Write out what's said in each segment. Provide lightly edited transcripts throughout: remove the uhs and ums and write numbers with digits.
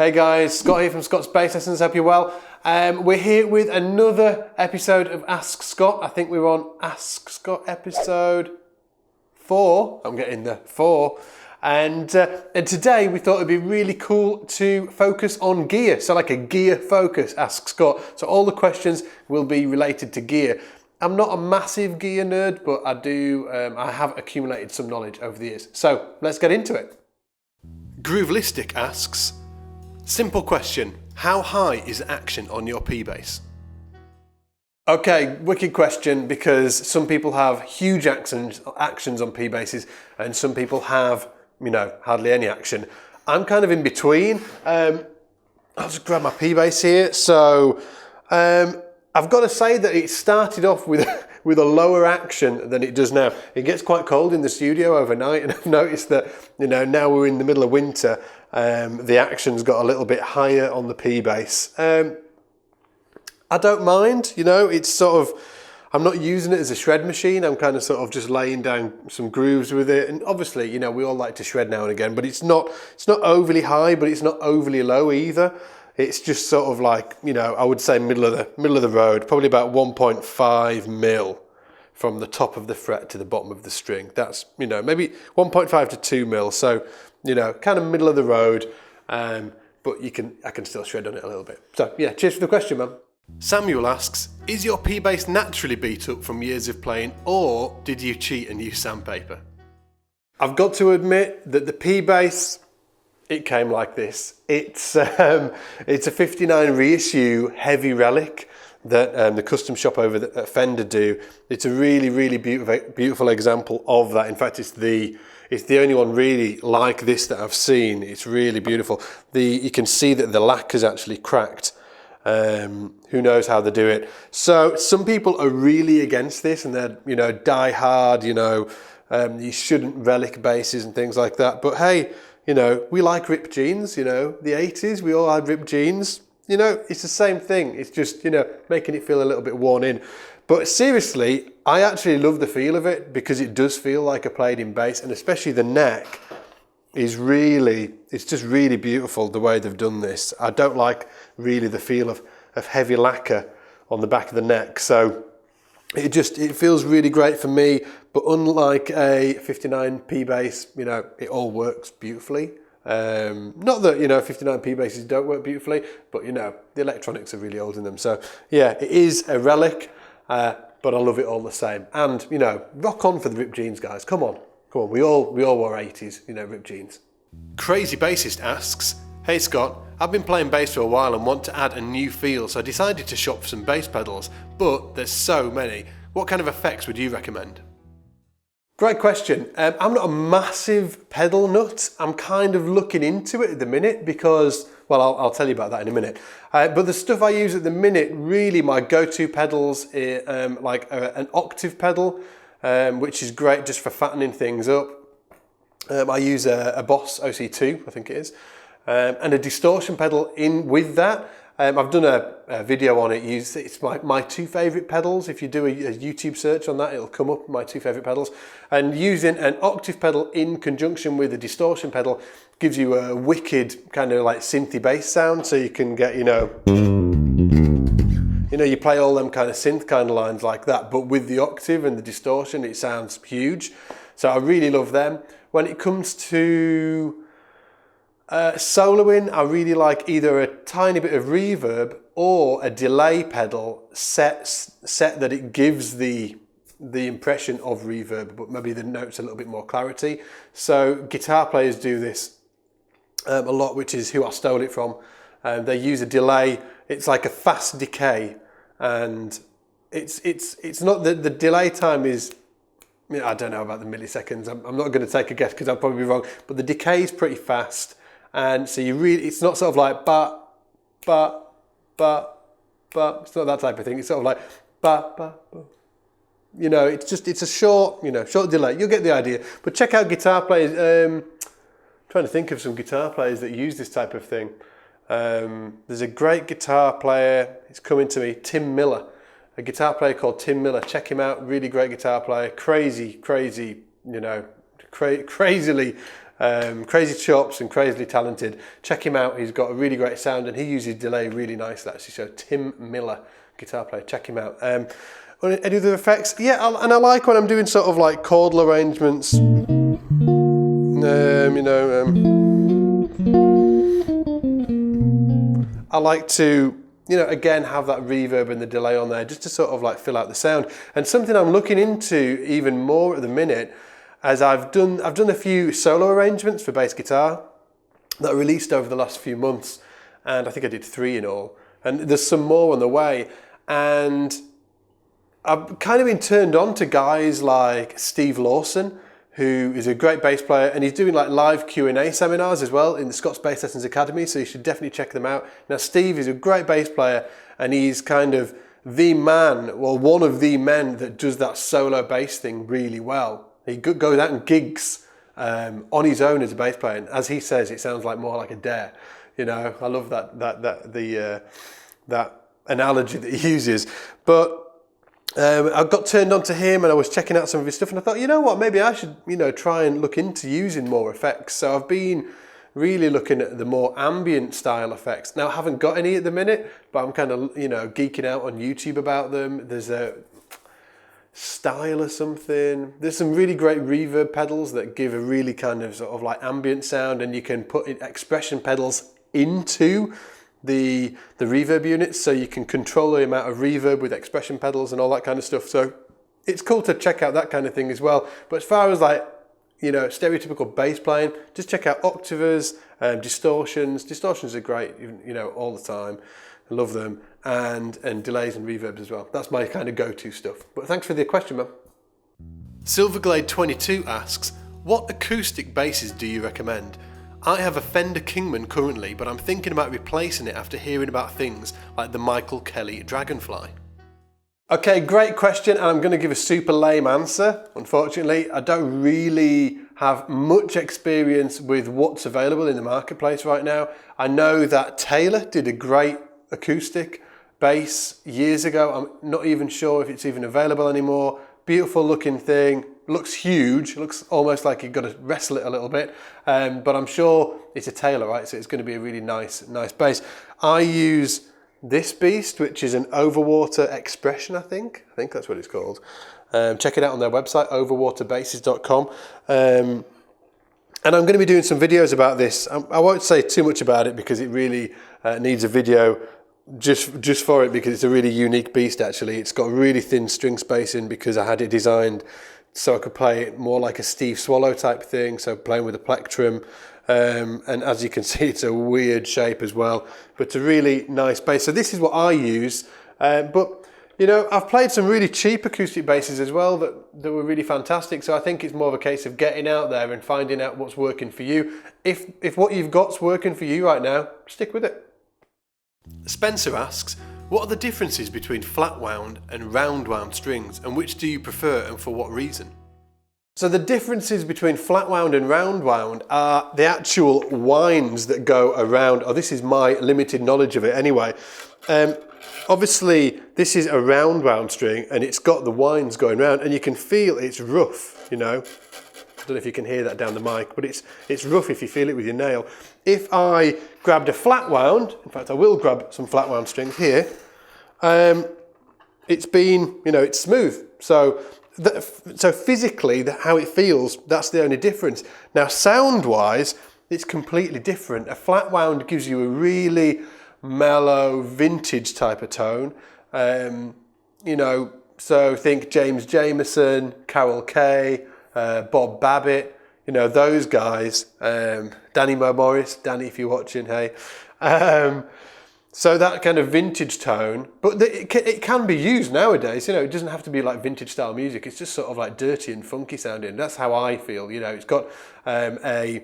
Hey guys, Scott here from Scott's Bass Lessons, hope you're well. We're here with another episode of Ask Scott. I think we're on Ask Scott episode 4. I'm getting the 4. And today we thought it'd be really cool to focus on gear. So like a gear focus, Ask Scott. So all the questions will be related to gear. I'm not a massive gear nerd, but I have accumulated some knowledge over the years. So let's get into it. Groovelistic asks, simple question, how high is action on your P-bass? Okay, wicked question, because some people have huge actions on P-basses and some people have, hardly any action. I'm kind of in between. I'll just grab my P-bass here. So I've got to say that it started off with a lower action than it does now. It gets quite cold in the studio overnight, and I've noticed that, now we're in the middle of winter, the action's got a little bit higher on the P-bass. I don't mind, it's sort of, I'm not using it as a shred machine. I'm kind of sort of just laying down some grooves with it. And obviously, we all like to shred now and again, but it's not overly high, but it's not overly low either. It's just sort of like, I would say middle of the road, probably about 1.5 mil from the top of the fret to the bottom of the string. That's, maybe 1.5 to 2 mil. So, kind of middle of the road, but I can still shred on it a little bit. So yeah, cheers for the question, man. Samuel asks, is your P-bass naturally beat up from years of playing, or did you cheat and use sandpaper? I've got to admit that the P-bass, it came like this. It's a 59 reissue heavy relic that the custom shop over at Fender do. It's a really, really beautiful example of that. In fact, it's the only one really like this that I've seen. It's really beautiful. You can see that the lacquer's actually cracked. Who knows how they do it. So some people are really against this and they're, die hard, you shouldn't relic basses and things like that. But hey, we like ripped jeans, the 80s, we all had ripped jeans. It's the same thing. It's just, making it feel a little bit worn in. But seriously, I actually love the feel of it because it does feel like a played-in bass, and especially the neck is really, it's just really beautiful the way they've done this. I don't like really the feel of heavy lacquer on the back of the neck. So it feels really great for me, but unlike a 59 P bass, it all works beautifully. Not that, 59 P basses don't work beautifully, but the electronics are really old in them. So yeah, it is a relic, but I love it all the same. And, rock on for the ripped jeans, guys. Come on, we all wore 80s, ripped jeans. Crazy Bassist asks, hey Scott, I've been playing bass for a while and want to add a new feel, so I decided to shop for some bass pedals, but there's so many. What kind of effects would you recommend? Great question. I'm not a massive pedal nut. I'm kind of looking into it at the minute because, well, I'll tell you about that in a minute. But the stuff I use at the minute, really my go-to pedals, like an octave pedal, which is great just for fattening things up. I use a Boss OC2, I think it is, and a distortion pedal in with that. I've done a video on it. It's my 2 favourite pedals. If you do a YouTube search on that, it'll come up, my 2 favourite pedals. And using an octave pedal in conjunction with a distortion pedal gives you a wicked kind of like synthy bass sound. So you can get, you play all them kind of synth kind of lines like that, but with the octave and the distortion, it sounds huge. So I really love them. When it comes to soloing, I really like either a tiny bit of reverb or a delay pedal set that it gives the impression of reverb, but maybe the notes a little bit more clarity. So guitar players do this a lot, which is who I stole it from. They use a delay. It's like a fast decay, and it's not the delay time is, I don't know about the milliseconds. I'm not going to take a guess because I'll probably be wrong, but the decay is pretty fast. And so it's not sort of like but, it's not that type of thing. It's sort of like but. It's a short delay. You'll get the idea. But check out guitar players. I'm trying to think of some guitar players that use this type of thing. There's a great guitar player, it's coming to me, Tim Miller. A guitar player called Tim Miller. Check him out, really great guitar player. Crazily Crazy chops and crazily talented. Check him out. He's got a really great sound and he uses delay really nicely actually. So Tim Miller, guitar player, check him out. Any other effects? Yeah, and I like when I'm doing sort of like chordal arrangements. I like to, again, have that reverb and the delay on there just to sort of like fill out the sound. And something I'm looking into even more at the minute, as I've done a few solo arrangements for bass guitar that are released over the last few months, and I think I did 3 in all. And there's some more on the way. And I've kind of been turned on to guys like Steve Lawson, who is a great bass player, and he's doing like live Q&A seminars as well in the Scott's Bass Lessons Academy, so you should definitely check them out. Now Steve is a great bass player and he's kind of the man, well, one of the men that does that solo bass thing really well. He goes out and gigs on his own as a bass player, and as he says, it sounds like more like a dare. I love that analogy that he uses. But I got turned on to him and I was checking out some of his stuff and I thought, you know what, maybe I should, try and look into using more effects. So I've been really looking at the more ambient style effects. Now I haven't got any at the minute, but I'm kind of, geeking out on YouTube about them. There's a style or something. There's some really great reverb pedals that give a really kind of sort of like ambient sound, and you can put expression pedals into the reverb units, so you can control the amount of reverb with expression pedals and all that kind of stuff. So it's cool to check out that kind of thing as well. But as far as like, stereotypical bass playing, just check out octavers, distortions. Distortions are great, all the time. I love them. And delays and reverbs as well. That's my kind of go-to stuff. But thanks for the question, man. Silverglade22 asks, what acoustic basses do you recommend? I have a Fender Kingman currently, but I'm thinking about replacing it after hearing about things like the Michael Kelly Dragonfly. Okay, great question, and I'm going to give a super lame answer. Unfortunately, I don't really have much experience with what's available in the marketplace right now. I know that Taylor did a great acoustic bass years ago. I'm not even sure if it's even available anymore. Beautiful looking thing. Looks huge, looks almost like you've got to wrestle it a little bit, but I'm sure it's a Taylor, right? So it's going to be a really nice bass. I use this beast, which is an Overwater Expression, I think that's what it's called. Check it out on their website, overwaterbasses.com. And I'm going to be doing some videos about this. I won't say too much about it because it really needs a video just for it, because it's a really unique beast actually. It's got really thin string spacing because I had it designed so I could play it more like a Steve Swallow type thing, so playing with a plectrum. And as you can see, it's a weird shape as well, but it's a really nice bass. So this is what I use, but I've played some really cheap acoustic basses as well that were really fantastic. So I think it's more of a case of getting out there and finding out what's working for you. If what you've got's working for you right now, stick with it. Spencer asks, what are the differences between flat wound and round wound strings, and which do you prefer and for what reason? So the differences between flat wound and round wound are the actual winds that go around. Oh, this is my limited knowledge of it anyway. Obviously this is a round wound string and it's got the winds going around, and you can feel it's rough, I don't know if you can hear that down the mic, but it's rough if you feel it with your nail. If I grabbed a flat wound, in fact I will grab some flat wound strings here, it's been, it's smooth. So physically, how it feels, that's the only difference. Now sound-wise, it's completely different. A flat wound gives you a really mellow, vintage type of tone. So think James Jamerson, Carol Kay, Bob Babbitt, those guys, Danny Mo Morris, Danny if you're watching, hey. So that kind of vintage tone, but it can be used nowadays, it doesn't have to be like vintage style music, it's just sort of like dirty and funky sounding. That's how I feel, it's got a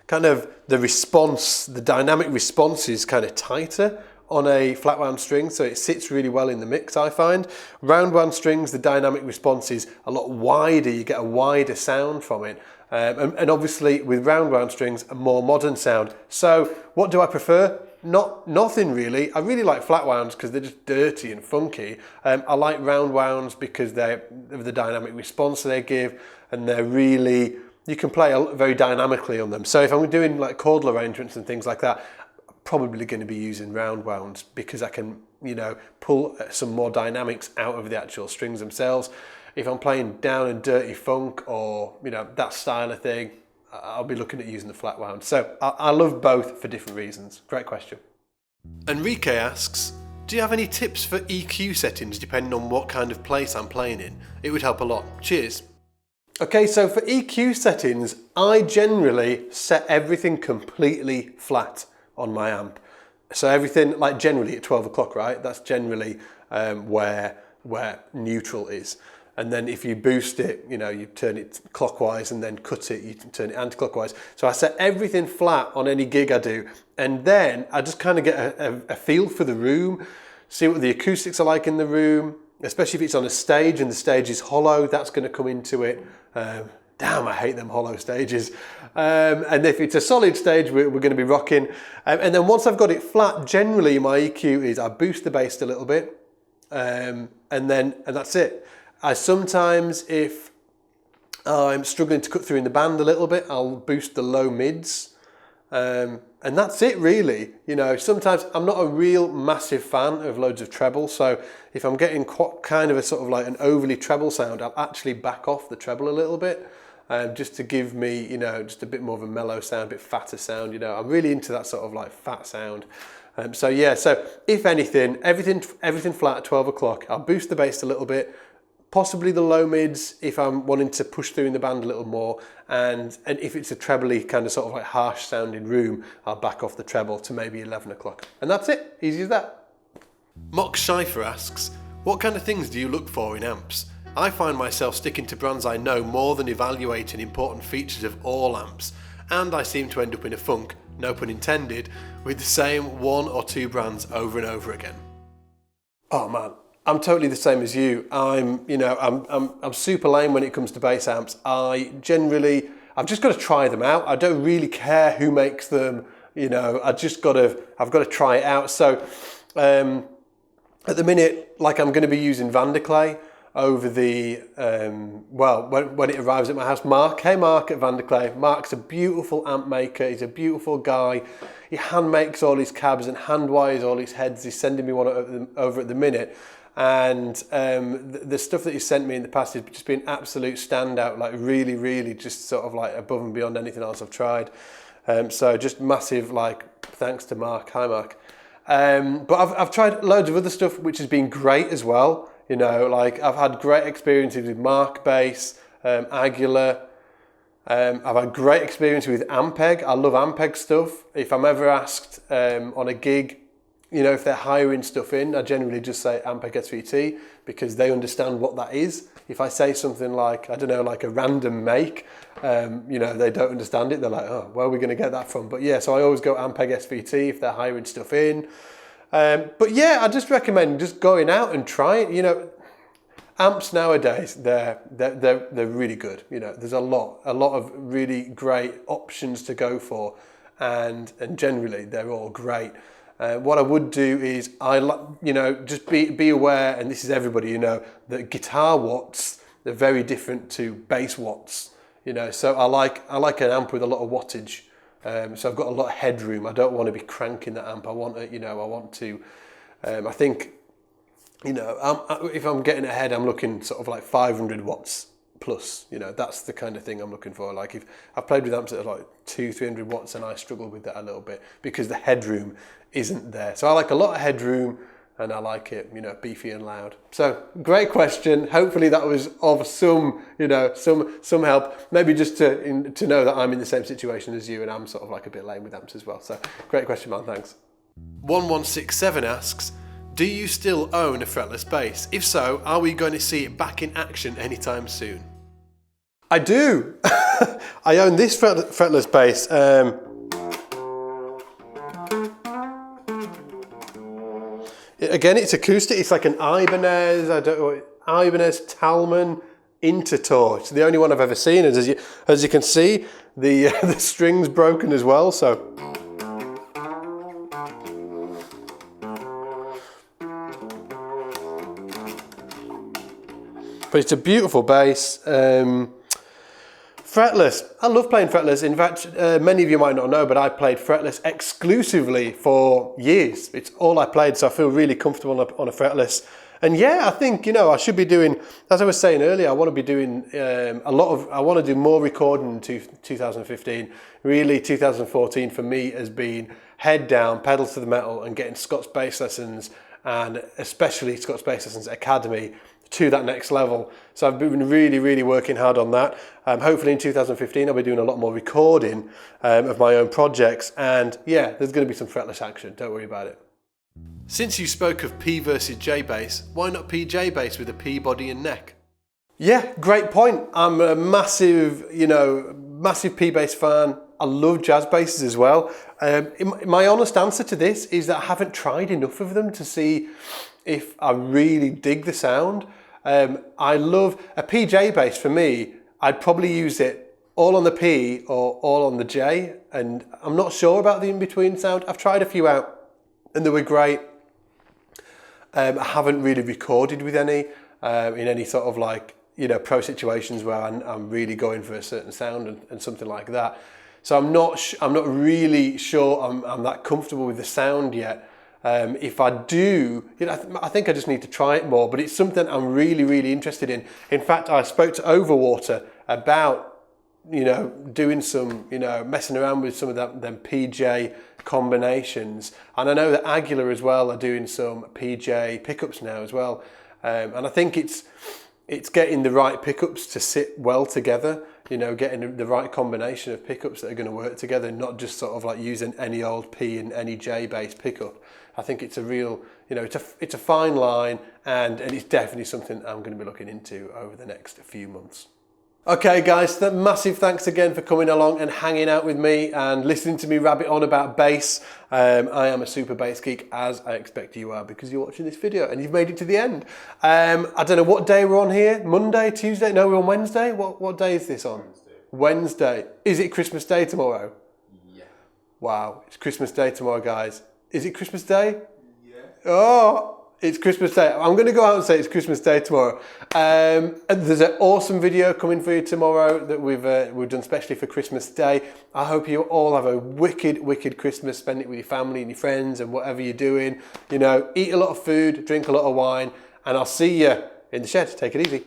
kind of the dynamic response is kind of tighter on a flat wound string, so it sits really well in the mix, I find. Round wound strings, the dynamic response is a lot wider, you get a wider sound from it. And obviously with round wound strings, a more modern sound. So what do I prefer? Nothing really. I really like flat wounds because they're just dirty and funky. I like round wounds because of the dynamic response they give, and they're really you can play very dynamically on them. So if I'm doing like chordal arrangements and things like that, I'm probably going to be using round wounds because I can, pull some more dynamics out of the actual strings themselves. If I'm playing down and dirty funk or, that style of thing, I'll be looking at using the flat wound. So I love both for different reasons. Great question. Enrique asks, do you have any tips for EQ settings depending on what kind of place I'm playing in? It would help a lot. Cheers. Okay, so for EQ settings, I generally set everything completely flat on my amp. So everything, like generally at 12 o'clock, right? That's generally where neutral is. And then if you boost it, you turn it clockwise and then cut it, you can turn it anti-clockwise. So I set everything flat on any gig I do. And then I just kind of get a feel for the room, see what the acoustics are like in the room, especially if it's on a stage and the stage is hollow, that's going to come into it. Damn, I hate them hollow stages. And if it's a solid stage, we're going to be rocking. And then once I've got it flat, generally my EQ is I boost the bass a little bit, and that's it. I sometimes, if I'm struggling to cut through in the band a little bit, I'll boost the low mids. And that's it really. Sometimes I'm not a real massive fan of loads of treble. So if I'm getting kind of a sort of like an overly treble sound, I'll actually back off the treble a little bit. Just to give me, just a bit more of a mellow sound, a bit fatter sound. I'm really into that sort of like fat sound. So if anything, everything flat at 12 o'clock, I'll boost the bass a little bit. Possibly the low mids if I'm wanting to push through in the band a little more, and if it's a trebly kind of sort of like harsh sounding room, I'll back off the treble to maybe 11 o'clock. And that's it, easy as that. Mock Schleifer asks, what kind of things do you look for in amps? I find myself sticking to brands I know more than evaluating important features of all amps, and I seem to end up in a funk, no pun intended, with the same one or two brands over and over again. Oh man. I'm totally the same as you. I'm super lame when it comes to bass amps. I've just got to try them out. I don't really care who makes them. I've got to try it out. So at the minute, like I'm going to be using Vanderklay over the when it arrives at my house. Mark at Vanderklay. Mark's a beautiful amp maker. He's a beautiful guy. He hand makes all his cabs and hand wires all his heads. He's sending me one over at the minute. And the stuff that he sent me in the past has just been absolute standout, like really, really just sort of like above and beyond anything else I've tried. So just massive thanks to Mark. Hi Mark. But I've tried loads of other stuff which has been great as well. I've had great experiences with Mark bass, Aguilar. I've had great experience with Ampeg. I love Ampeg stuff. If I'm ever asked on a gig, if they're hiring stuff in, I generally just say Ampeg SVT because they understand what that is. If I say something like, I don't know, like a random make, they don't understand it. They're like, oh, where are we going to get that from? But yeah, so I always go Ampeg SVT if they're hiring stuff in. But yeah, I just recommend just going out and trying. Amps nowadays, they're really good. There's a lot of really great options to go for, and generally they're all great. What I would do is just be aware, and this is everybody, that guitar watts are very different to bass watts. So I like an amp with a lot of wattage. So I've got a lot of headroom. I don't want to be cranking that amp. I want to. I think, if I'm getting ahead, I'm looking sort of like 500 watts plus. That's the kind of thing I'm looking for. Like if I've played with amps that are like 200-300 watts, and I struggle with that a little bit because the headroom isn't there. So I like a lot of headroom, and I like it, beefy and loud. So great question. Hopefully that was of some help. Maybe just to know that I'm in the same situation as you, and I'm sort of like a bit lame with amps as well. So great question, man. Thanks. 1167 asks, do you still own a fretless bass? If so, are we going to see it back in action anytime soon? I do. I own this fretless bass. Again, it's acoustic. It's like an Ibanez. Ibanez Talman Intertour. It's the only one I've ever seen. As you can see, the string's broken as well. So. But it's a beautiful bass. Fretless. I love playing fretless. In fact, many of you might not know, but I played fretless exclusively for years. It's all I played, so I feel really comfortable on a fretless. And yeah, I think, I should be doing, as I was saying earlier, I want to be doing I want to do more recording in 2015. Really, 2014 for me has been head down, pedals to the metal, and getting Scott's bass lessons, and especially Scott's Bass Lessons Academy, to that next level. So I've been really, really working hard on that. Hopefully in 2015 I'll be doing a lot more recording of my own projects, and yeah, there's going to be some fretless action, don't worry about it. Since you spoke of P versus J bass, why not PJ bass with a P body and neck? Yeah, great point. I'm a massive P bass fan. I love jazz basses as well. My honest answer to this is that I haven't tried enough of them to see if I really dig the sound. I love a PJ bass. For me, I'd probably use it all on the P or all on the J, and I'm not sure about the in-between sound. I've tried a few out and they were great. I haven't really recorded with any in any sort of pro situations where I'm really going for a certain sound and something like that. So I'm not really sure I'm that comfortable with the sound yet. If I do, I think I just need to try it more, but it's something I'm really, really interested in. In fact, I spoke to Overwater about, doing some, messing around with some of them PJ combinations. And I know that Aguilar as well are doing some PJ pickups now as well. And I think it's getting the right pickups to sit well together, getting the right combination of pickups that are going to work together, not just sort of like using any old P and any J bass pickup. I think it's a real, it's a fine line, and it's definitely something I'm going to be looking into over the next few months. Okay guys, massive thanks again for coming along and hanging out with me and listening to me rabbit on about bass. I am a super bass geek, as I expect you are, because you're watching this video and you've made it to the end. I don't know what day we're on here. Monday, Tuesday? No, we're on Wednesday. What day is this on? Wednesday. Is it Christmas Day tomorrow? Yeah. Wow, it's Christmas Day tomorrow, guys. Is it Christmas Day? Yeah. Oh, it's Christmas Day. I'm going to go out and say it's Christmas Day tomorrow. And there's an awesome video coming for you tomorrow that we've done specially for Christmas Day. I hope you all have a wicked, wicked Christmas. Spend it with your family and your friends and whatever you're doing. Eat a lot of food, drink a lot of wine, and I'll see you in the shed. Take it easy.